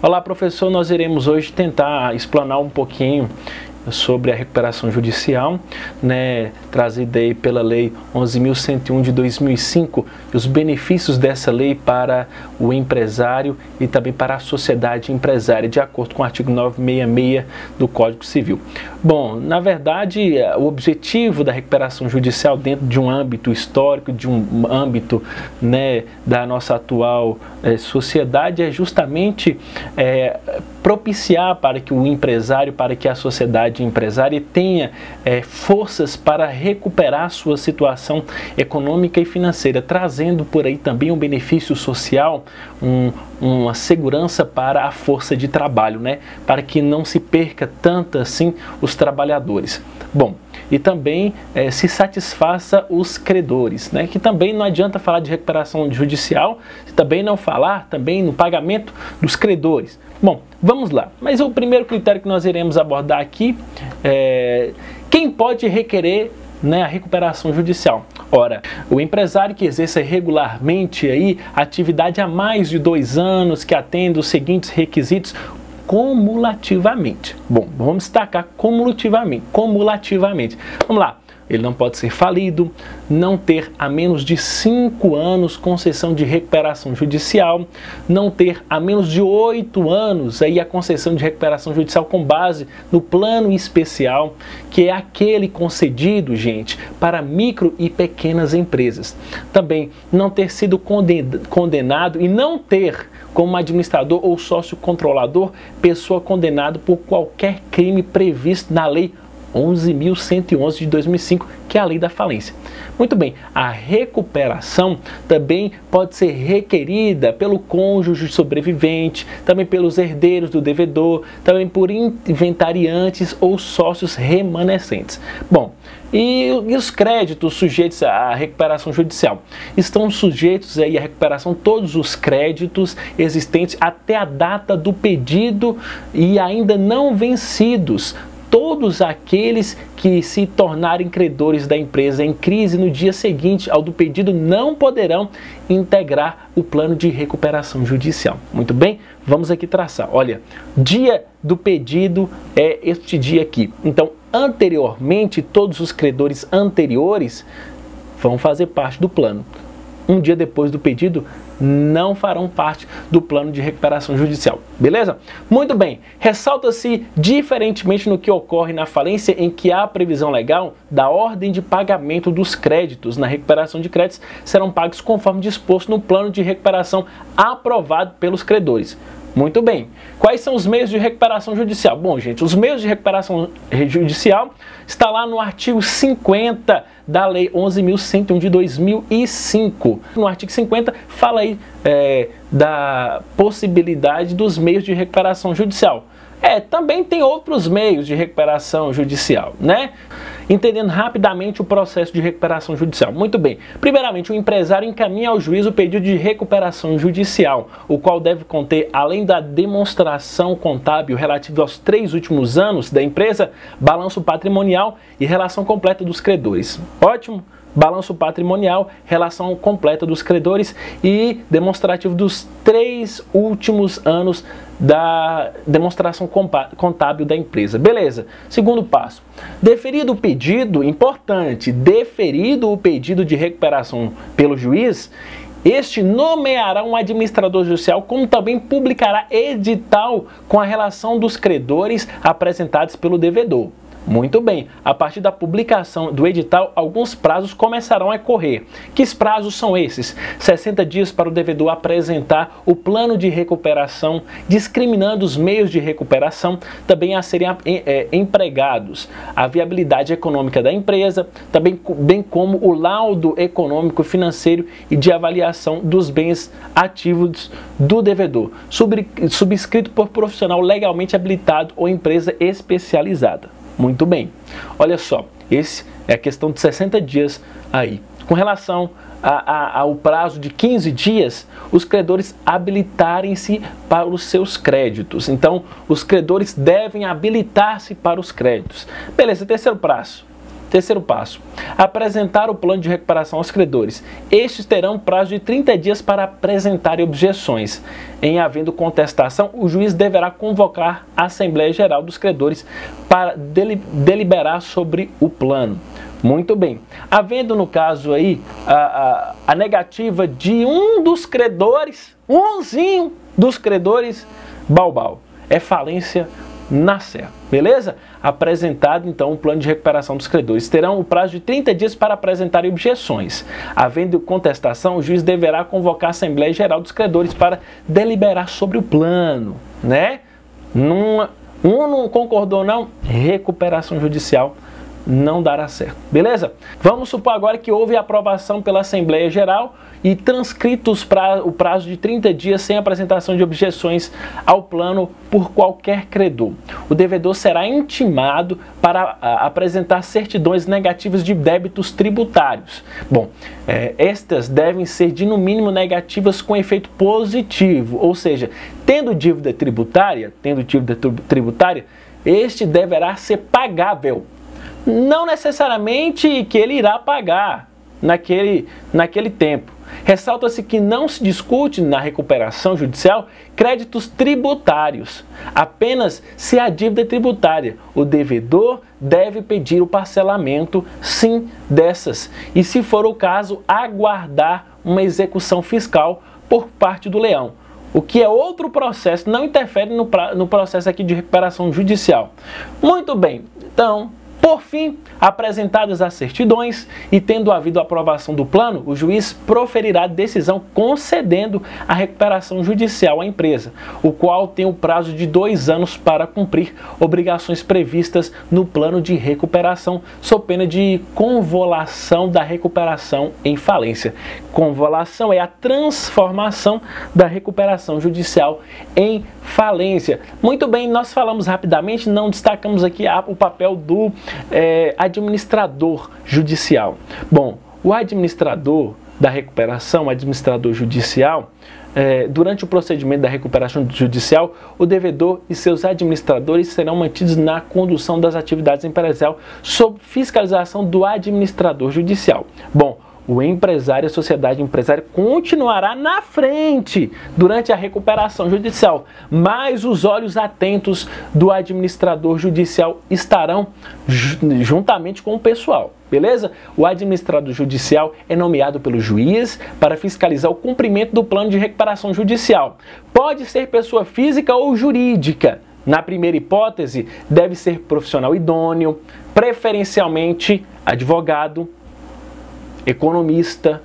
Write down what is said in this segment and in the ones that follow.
Olá, professor, nós iremos hoje tentar explanar um pouquinho sobre a recuperação judicial, trazida aí pela Lei 11.101 de 2005, e os benefícios dessa lei para o empresário e também para a sociedade empresária, de acordo com o artigo 966 do Código Civil. Bom, na verdade, o objetivo da recuperação judicial dentro de um âmbito histórico, de um âmbito da nossa atual sociedade, é justamente propiciar para que o empresário, para que a sociedade empresária tenha forças para recuperar sua situação econômica e financeira, trazendo por aí também um benefício social, uma segurança para a força de trabalho, para que não se perca tanto assim os trabalhadores. Bom, e também se satisfaça os credores, que também não adianta falar de recuperação judicial, se também não falar também no pagamento dos credores. Bom, vamos lá. Mas o primeiro critério que nós iremos abordar aqui é quem pode requerer a recuperação judicial. Ora, o empresário que exerça regularmente aí atividade há mais de 2 anos, que atenda os seguintes requisitos cumulativamente. Bom, vamos destacar cumulativamente. Vamos lá. Ele não pode ser falido, não ter há menos de 5 anos concessão de recuperação judicial, não ter há menos de 8 anos aí a concessão de recuperação judicial com base no plano especial, que é aquele concedido, gente, para micro e pequenas empresas. Também não ter sido condenado e não ter como administrador ou sócio controlador pessoa condenada por qualquer crime previsto na Lei 11.111 de 2005, que é a lei da falência. Muito bem, a recuperação também pode ser requerida pelo cônjuge sobrevivente, também pelos herdeiros do devedor, também por inventariantes ou sócios remanescentes. Bom, e os créditos sujeitos à recuperação judicial? Estão sujeitos aí à recuperação todos os créditos existentes até a data do pedido e ainda não vencidos. Todos aqueles que se tornarem credores da empresa em crise no dia seguinte ao do pedido não poderão integrar o plano de recuperação judicial. Muito bem? Vamos aqui traçar. Olha, dia do pedido é este dia aqui. Então, anteriormente, todos os credores anteriores vão fazer parte do plano. Um dia depois do pedido, não farão parte do plano de recuperação judicial. Beleza? Muito bem. Ressalta-se, diferentemente no que ocorre na falência, em que há previsão legal da ordem de pagamento dos créditos na recuperação de créditos serão pagos conforme disposto no plano de recuperação aprovado pelos credores. Muito bem. Quais são os meios de recuperação judicial? Bom, gente, os meios de recuperação judicial está lá no artigo 50 da Lei 11.101 de 2005. No artigo 50 fala aí da possibilidade dos meios de recuperação judicial. Também tem outros meios de recuperação judicial, Entendendo rapidamente o processo de recuperação judicial. Muito bem. Primeiramente, o empresário encaminha ao juiz o pedido de recuperação judicial, o qual deve conter, além da demonstração contábil relativa aos 3 últimos anos da empresa, balanço patrimonial e relação completa dos credores. Ótimo! Balanço patrimonial, relação completa dos credores e demonstrativo dos 3 últimos anos da demonstração contábil da empresa. Beleza. Segundo passo. Deferido o pedido, importante, deferido o pedido de recuperação pelo juiz, este nomeará um administrador judicial, como também publicará edital com a relação dos credores apresentados pelo devedor. Muito bem, a partir da publicação do edital, alguns prazos começarão a correr. Que prazos são esses? 60 dias para o devedor apresentar o plano de recuperação, discriminando os meios de recuperação também a serem empregados, a viabilidade econômica da empresa, também bem como o laudo econômico, financeiro e de avaliação dos bens ativos do devedor, subscrito por profissional legalmente habilitado ou empresa especializada. Muito bem. Olha só, esse é a questão de 60 dias aí. Com relação ao prazo de 15 dias, os credores habilitarem-se para os seus créditos. Então, os credores devem habilitar-se para os créditos. Beleza, terceiro passo. Apresentar o plano de recuperação aos credores. Estes terão prazo de 30 dias para apresentarem objeções. em havendo contestação, o juiz deverá convocar a Assembleia Geral dos Credores para deliberar sobre o plano. Muito bem. Havendo, no caso aí, a negativa de um dos credores, umzinho dos credores, balbal. É falência na certa. Beleza? Apresentado, então, o plano de recuperação dos credores. Terão o prazo de 30 dias para apresentar objeções. Havendo contestação, o juiz deverá convocar a Assembleia Geral dos Credores para deliberar sobre o plano, né? Um não concordou, não? Recuperação judicial não dará certo. Beleza? Vamos supor agora que houve aprovação pela Assembleia Geral e transcritos o prazo de 30 dias sem apresentação de objeções ao plano por qualquer credor. O devedor será intimado para apresentar certidões negativas de débitos tributários. Bom, estas devem ser de no mínimo negativas com efeito positivo, ou seja, tendo dívida tributária, este deverá ser pagável. Não necessariamente que ele irá pagar naquele tempo. Ressalta-se que não se discute na recuperação judicial créditos tributários, apenas se a dívida é tributária. O devedor deve pedir o parcelamento, sim, dessas, e se for o caso, aguardar uma execução fiscal por parte do leão. O que é outro processo, não interfere no processo aqui de recuperação judicial. Muito bem, então, por fim, apresentadas as certidões e tendo havido aprovação do plano, o juiz proferirá decisão concedendo a recuperação judicial à empresa, o qual tem o prazo de 2 anos para cumprir obrigações previstas no plano de recuperação, sob pena de convolução da recuperação em falência. Convolução é a transformação da recuperação judicial em falência. Muito bem, nós falamos rapidamente, não destacamos aqui o papel do administrador judicial. Bom, o administrador da recuperação, o administrador judicial, durante o procedimento da recuperação judicial, o devedor e seus administradores serão mantidos na condução das atividades empresariais sob fiscalização do administrador judicial. Bom, o empresário, a sociedade empresária continuará na frente durante a recuperação judicial, mas os olhos atentos do administrador judicial estarão juntamente com o pessoal, beleza? O administrador judicial é nomeado pelo juiz para fiscalizar o cumprimento do plano de recuperação judicial. Pode ser pessoa física ou jurídica. Na primeira hipótese, deve ser profissional idôneo, preferencialmente advogado, economista,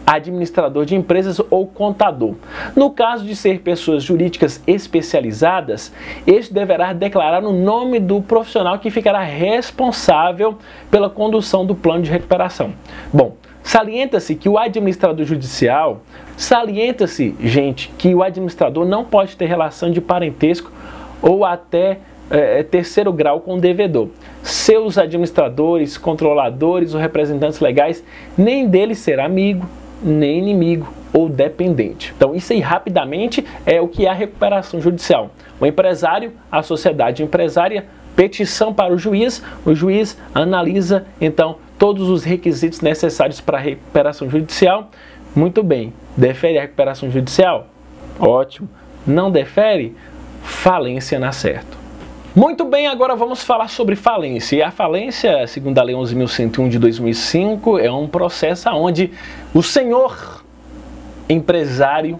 administrador de empresas ou contador. No caso de ser pessoas jurídicas especializadas, este deverá declarar o nome do profissional que ficará responsável pela condução do plano de recuperação. Bom, salienta-se que o administrador judicial, gente, que o administrador não pode ter relação de parentesco ou até terceiro grau com o devedor. Seus administradores, controladores ou representantes legais, nem dele será amigo, nem inimigo ou dependente. Então, isso aí rapidamente é o que é a recuperação judicial. O empresário, a sociedade empresária, petição para o juiz analisa, então, todos os requisitos necessários para a recuperação judicial. Muito bem, defere a recuperação judicial? Ótimo. Não defere? Falência na certa. Muito bem, agora vamos falar sobre falência. E a falência, segundo a Lei 11.101 de 2005, é um processo onde o senhor empresário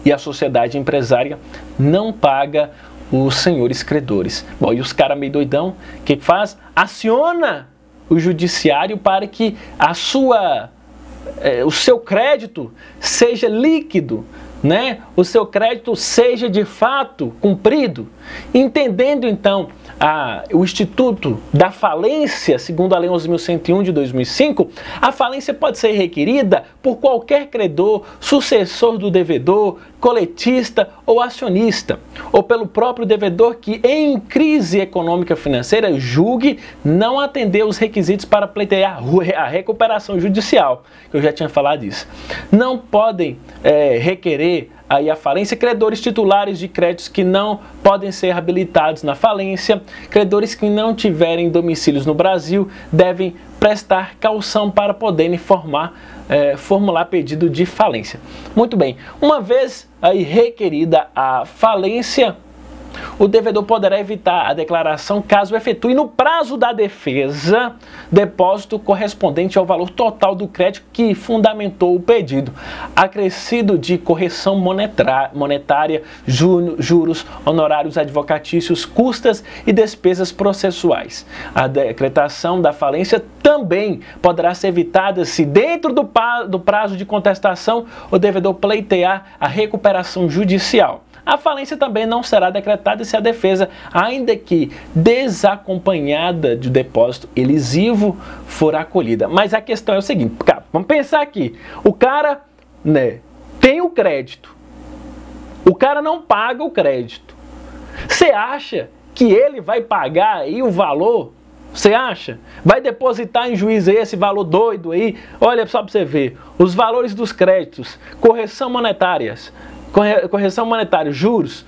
e a sociedade empresária não paga os senhores credores. Bom, e os caras meio doidão, o que faz? Aciona o judiciário para que o seu crédito seja líquido, né? O seu crédito seja de fato cumprido, entendendo então o Instituto da Falência, segundo a Lei 11.101 de 2005, a falência pode ser requerida por qualquer credor, sucessor do devedor, coletista ou acionista, ou pelo próprio devedor que, em crise econômica financeira, julgue não atender os requisitos para pleitear a recuperação judicial, que eu já tinha falado disso. Não podem requerer aí a falência, credores titulares de créditos que não podem ser habilitados na falência, credores que não tiverem domicílios no Brasil devem prestar caução para poderem formular pedido de falência. Muito bem, uma vez aí requerida a falência, o devedor poderá evitar a declaração caso efetue no prazo da defesa depósito correspondente ao valor total do crédito que fundamentou o pedido, acrescido de correção monetária, juros, honorários advocatícios, custas e despesas processuais. A decretação da falência também poderá ser evitada se, dentro do prazo de contestação, o devedor pleitear a recuperação judicial. A falência também não será decretada se a defesa, ainda que desacompanhada de depósito elisivo, for acolhida. Mas a questão é o seguinte, vamos pensar aqui, o cara, tem o crédito, o cara não paga o crédito. Você acha que ele vai pagar aí o valor? Você acha? Vai depositar em juízo esse valor doido aí? Olha só para você ver, os valores dos créditos, correção monetária, juros,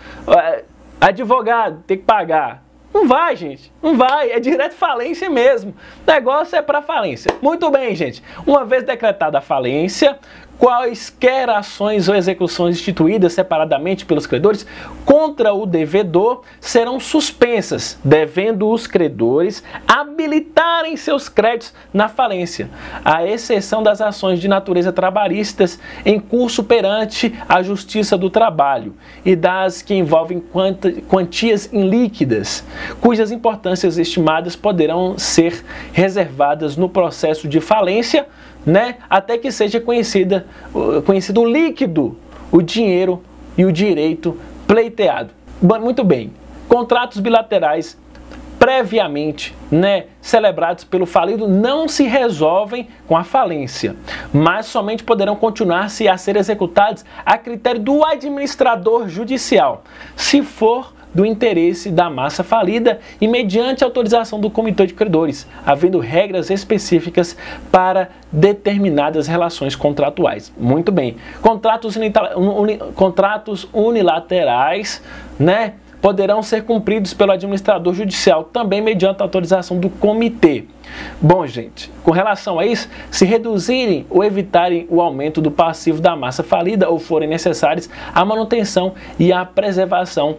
advogado tem que pagar. Não vai, gente, não vai, é direto falência mesmo. O negócio é para falência. Muito bem, gente, uma vez decretada a falência, quaisquer ações ou execuções instituídas separadamente pelos credores contra o devedor serão suspensas, devendo os credores habilitarem seus créditos na falência, à exceção das ações de natureza trabalhistas em curso perante a Justiça do Trabalho e das que envolvem quantias ilíquidas, cujas importâncias estimadas poderão ser reservadas no processo de falência, até que seja conhecido o líquido, o dinheiro e o direito pleiteado. Muito bem, contratos bilaterais previamente celebrados pelo falido não se resolvem com a falência, mas somente poderão continuar-se a ser executados a critério do administrador judicial, se for do interesse da massa falida e mediante autorização do comitê de credores, havendo regras específicas para determinadas relações contratuais. Muito bem. Contratos unilaterais, poderão ser cumpridos pelo administrador judicial, também mediante autorização do comitê. Bom, gente, com relação a isso, se reduzirem ou evitarem o aumento do passivo da massa falida ou forem necessárias a manutenção e a preservação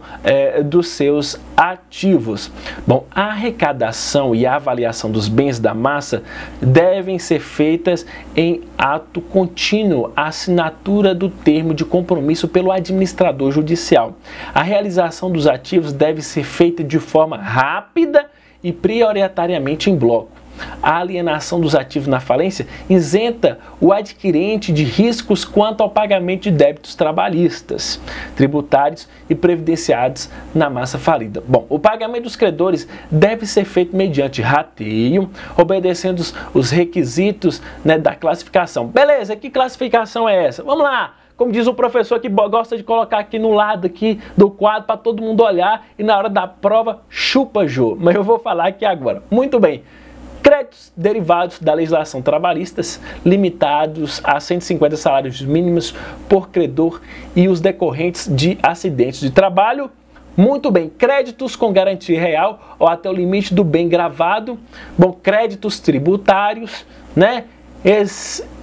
dos seus ativos. Bom, a arrecadação e a avaliação dos bens da massa devem ser feitas em ato contínuo, a assinatura do termo de compromisso pelo administrador judicial. A realização dos ativos deve ser feita de forma rápida e prioritariamente em bloco. A alienação dos ativos na falência isenta o adquirente de riscos quanto ao pagamento de débitos trabalhistas, tributários e previdenciados na massa falida. Bom, o pagamento dos credores deve ser feito mediante rateio, obedecendo os requisitos da classificação. Beleza, que classificação é essa? Vamos lá! Como diz o professor que gosta de colocar aqui no lado aqui do quadro para todo mundo olhar e na hora da prova chupa Jô. Mas eu vou falar aqui agora. Muito bem. Créditos derivados da legislação trabalhistas, limitados a 150 salários mínimos por credor e os decorrentes de acidentes de trabalho. Muito bem, créditos com garantia real ou até o limite do bem gravado. Bom, créditos tributários,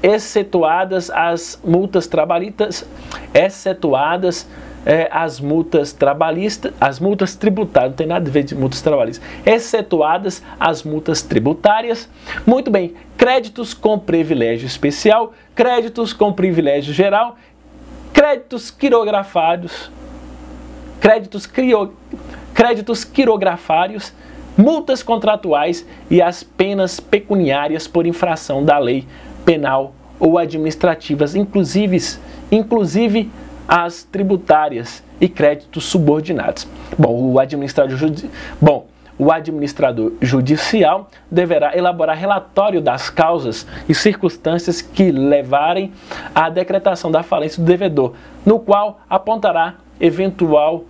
excetuadas as multas trabalhistas, as multas tributárias, não tem nada a ver de multas trabalhistas, excetuadas as multas tributárias. Muito bem, créditos com privilégio especial, créditos com privilégio geral, créditos quirografários, multas contratuais e as penas pecuniárias por infração da lei penal ou administrativas, inclusive as tributárias e créditos subordinados. Bom, o administrador judicial deverá elaborar relatório das causas e circunstâncias que levarem à decretação da falência do devedor, no qual apontará eventual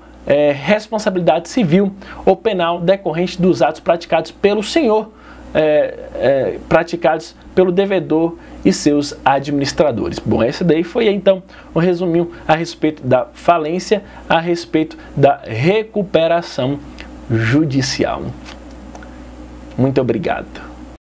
responsabilidade civil ou penal decorrente dos atos praticados pelo senhor praticados pelo devedor e seus administradores. Bom, esse daí foi então um resuminho a respeito da falência, a respeito da recuperação judicial. Muito obrigado.